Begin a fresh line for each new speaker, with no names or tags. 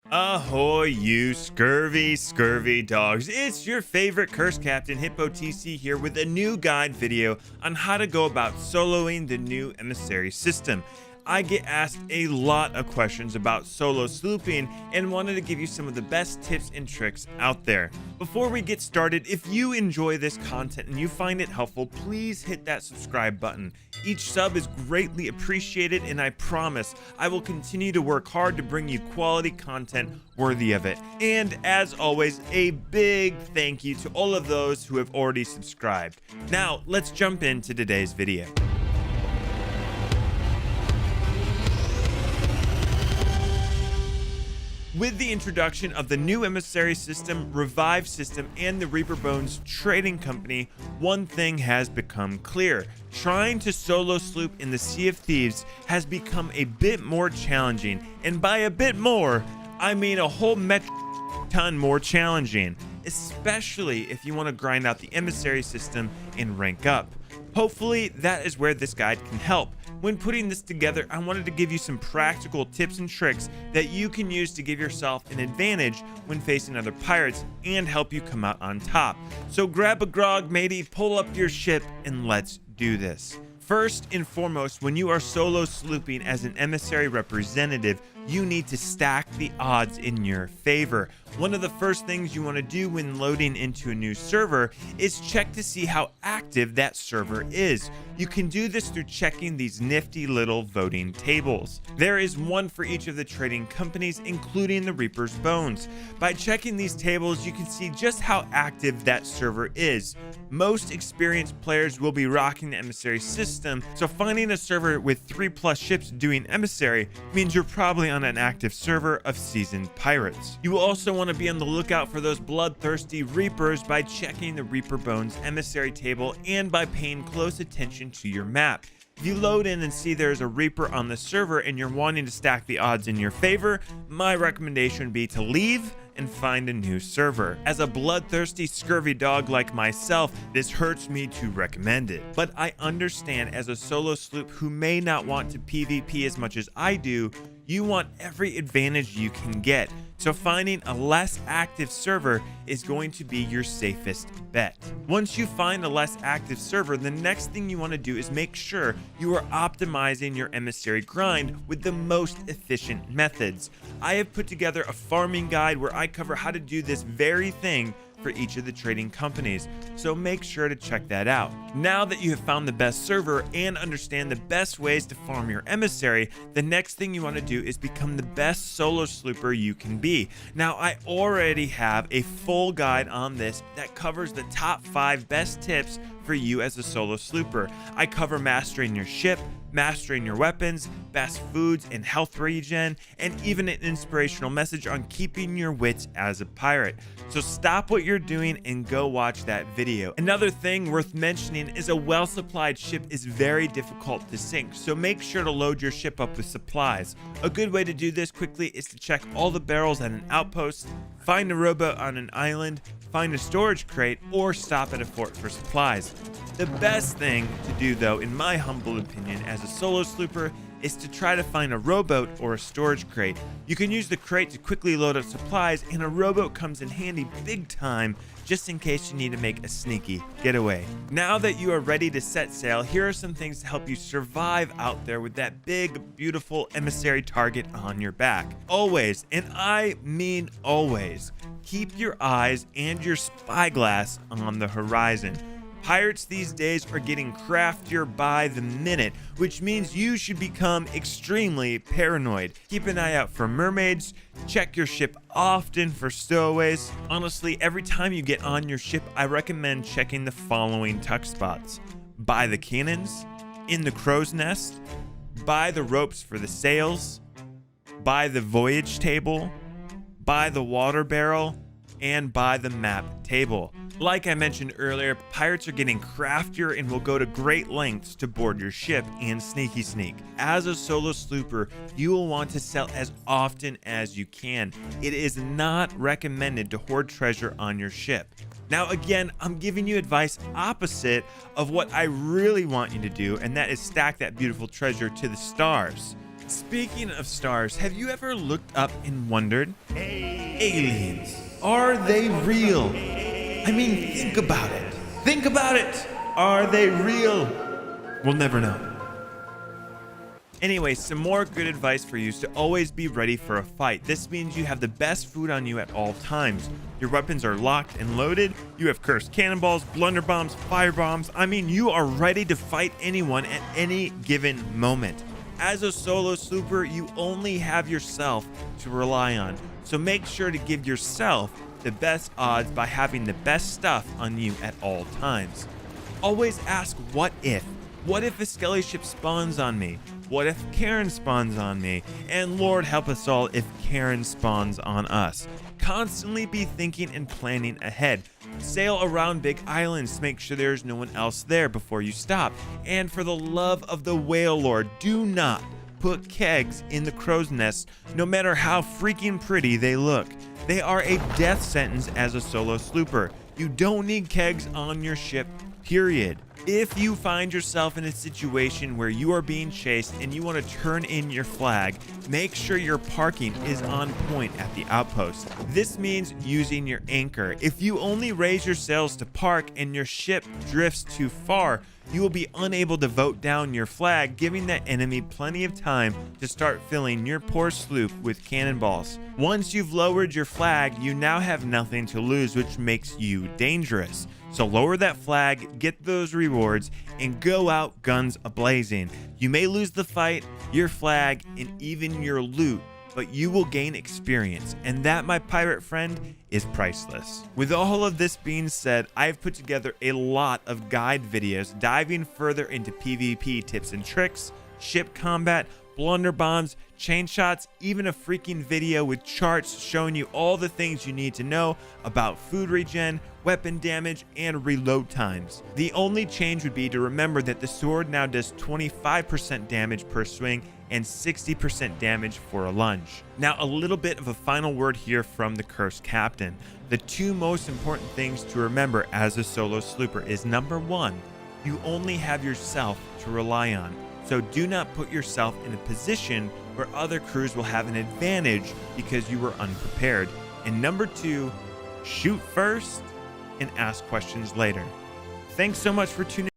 Ahoy, you scurvy dogs. It's your favorite curse captain, Hippo TC, here with a new guide video on how to go about soloing the new Emissary system. I get asked a lot of questions about solo slooping and wanted to give you some of the best tips and tricks out there. Before we get started, if you enjoy this content and you find it helpful, please hit that subscribe button. Each sub is greatly appreciated, and I promise I will continue to work hard to bring you quality content worthy of it. And as always, a big thank you to all of those who have already subscribed. Now, let's jump into today's video. With the introduction of the new Emissary system, Revive system, and the Reaper Bones trading company, one thing has become clear. Trying to solo sloop in the Sea of Thieves has become a bit more challenging, and by a bit more, I mean a whole ton more challenging, especially if you want to grind out the Emissary system and rank up. Hopefully, that is where this guide can help. When putting this together, I wanted to give you some practical tips and tricks that you can use to give yourself an advantage when facing other pirates and help you come out on top. So grab a grog, matey, pull up your ship, and let's do this. First and foremost, when you are solo slooping as an Emissary representative, you need to stack the odds in your favor. One of the first things you want to do when loading into a new server is check to see how active that server is. You can do this through checking these nifty little voting tables. There is one for each of the trading companies, including the Reaper's Bones. By checking these tables, you can see just how active that server is. Most experienced players will be rocking the Emissary system, so finding a server with 3+ ships doing Emissary means you're probably on an active server of seasoned pirates. You will also want to be on the lookout for those bloodthirsty Reapers by checking the Reaper Bones Emissary table and by paying close attention to your map. If you load in and see there's a Reaper on the server and you're wanting to stack the odds in your favor, my recommendation would be to leave and find a new server. As a bloodthirsty, scurvy dog like myself, this hurts me to recommend it. But I understand as a solo sloop who may not want to PvP as much as I do, you want every advantage you can get. So finding a less active server is going to be your safest bet. Once you find a less active server, the next thing you want to do is make sure you are optimizing your Emissary grind with the most efficient methods. I have put together a farming guide where I cover how to do this very thing for each of the trading companies, so make sure to check that out. Now that you have found the best server and understand the best ways to farm your Emissary, the next thing you want to do is become the best solo slooper you can be. Now, I already have a full guide on this that covers the top 5 best tips for you as a solo slooper. I cover mastering your ship, mastering your weapons, best foods and health regen, and even an inspirational message on keeping your wits as a pirate. So stop what you're doing and go watch that video. Another thing worth mentioning is a well-supplied ship is very difficult to sink, so make sure to load your ship up with supplies. A good way to do this quickly is to check all the barrels at an outpost, find a rowboat on an island, find a storage crate, or stop at a fort for supplies. The best thing to do, though, in my humble opinion, as a solo slooper, is to try to find a rowboat or a storage crate. You can use the crate to quickly load up supplies, and a rowboat comes in handy big time just in case you need to make a sneaky getaway. Now that you are ready to set sail, here are some things to help you survive out there with that big, beautiful Emissary target on your back. Always, and I mean always, keep your eyes and your spyglass on the horizon. Pirates these days are getting craftier by the minute, which means you should become extremely paranoid. Keep an eye out for mermaids, check your ship often for stowaways. Honestly, every time you get on your ship, I recommend checking the following tuck spots: by the cannons, in the crow's nest, by the ropes for the sails, by the voyage table, by the water barrel, and by the map table. Like I mentioned earlier, pirates are getting craftier and will go to great lengths to board your ship and sneaky sneak. As a solo slooper, you will want to sell as often as you can. It is not recommended to hoard treasure on your ship. Now again, I'm giving you advice opposite of what I really want you to do, and that is stack that beautiful treasure to the stars. Speaking of stars, have you ever looked up and wondered, aliens, are they real? I mean, think about it. Think about it. Are they real? We'll never know. Anyway, some more good advice for you is to always be ready for a fight. This means you have the best food on you at all times. Your weapons are locked and loaded. You have cursed cannonballs, blunderbombs, firebombs. I mean, you are ready to fight anyone at any given moment. As a solo slooper, you only have yourself to rely on. So make sure to give yourself the best odds by having the best stuff on you at all times. Always ask what if. What if a skelly ship spawns on me? What if Karen spawns on me? And Lord help us all if Karen spawns on us. Constantly be thinking and planning ahead. Sail around big islands to make sure there's no one else there before you stop. And for the love of the whale lord, do not put kegs in the crow's nest, no matter how freaking pretty they look. They are a death sentence as a solo slooper. You don't need kegs on your ship, period. If you find yourself in a situation where you are being chased and you want to turn in your flag, make sure your parking is on point at the outpost. This means using your anchor. If you only raise your sails to park and your ship drifts too far, you will be unable to vote down your flag, giving that enemy plenty of time to start filling your poor sloop with cannonballs. Once you've lowered your flag, you now have nothing to lose, which makes you dangerous. So lower that flag, get those rewards, and go out guns a-blazing. You may lose the fight, your flag, and even your loot, but you will gain experience, and that, my pirate friend, is priceless. With all of this being said, I've put together a lot of guide videos diving further into PvP tips and tricks, ship combat, blunderbombs, chain shots, even a freaking video with charts showing you all the things you need to know about food regen, weapon damage, and reload times. The only change would be to remember that the sword now does 25% damage per swing and 60% damage for a lunge. Now, a little bit of a final word here from the Cursed Captain. The two most important things to remember as a solo slooper is, number one, you only have yourself to rely on. So do not put yourself in a position where other crews will have an advantage because you were unprepared. And number two, shoot first and ask questions later. Thanks so much for tuning in.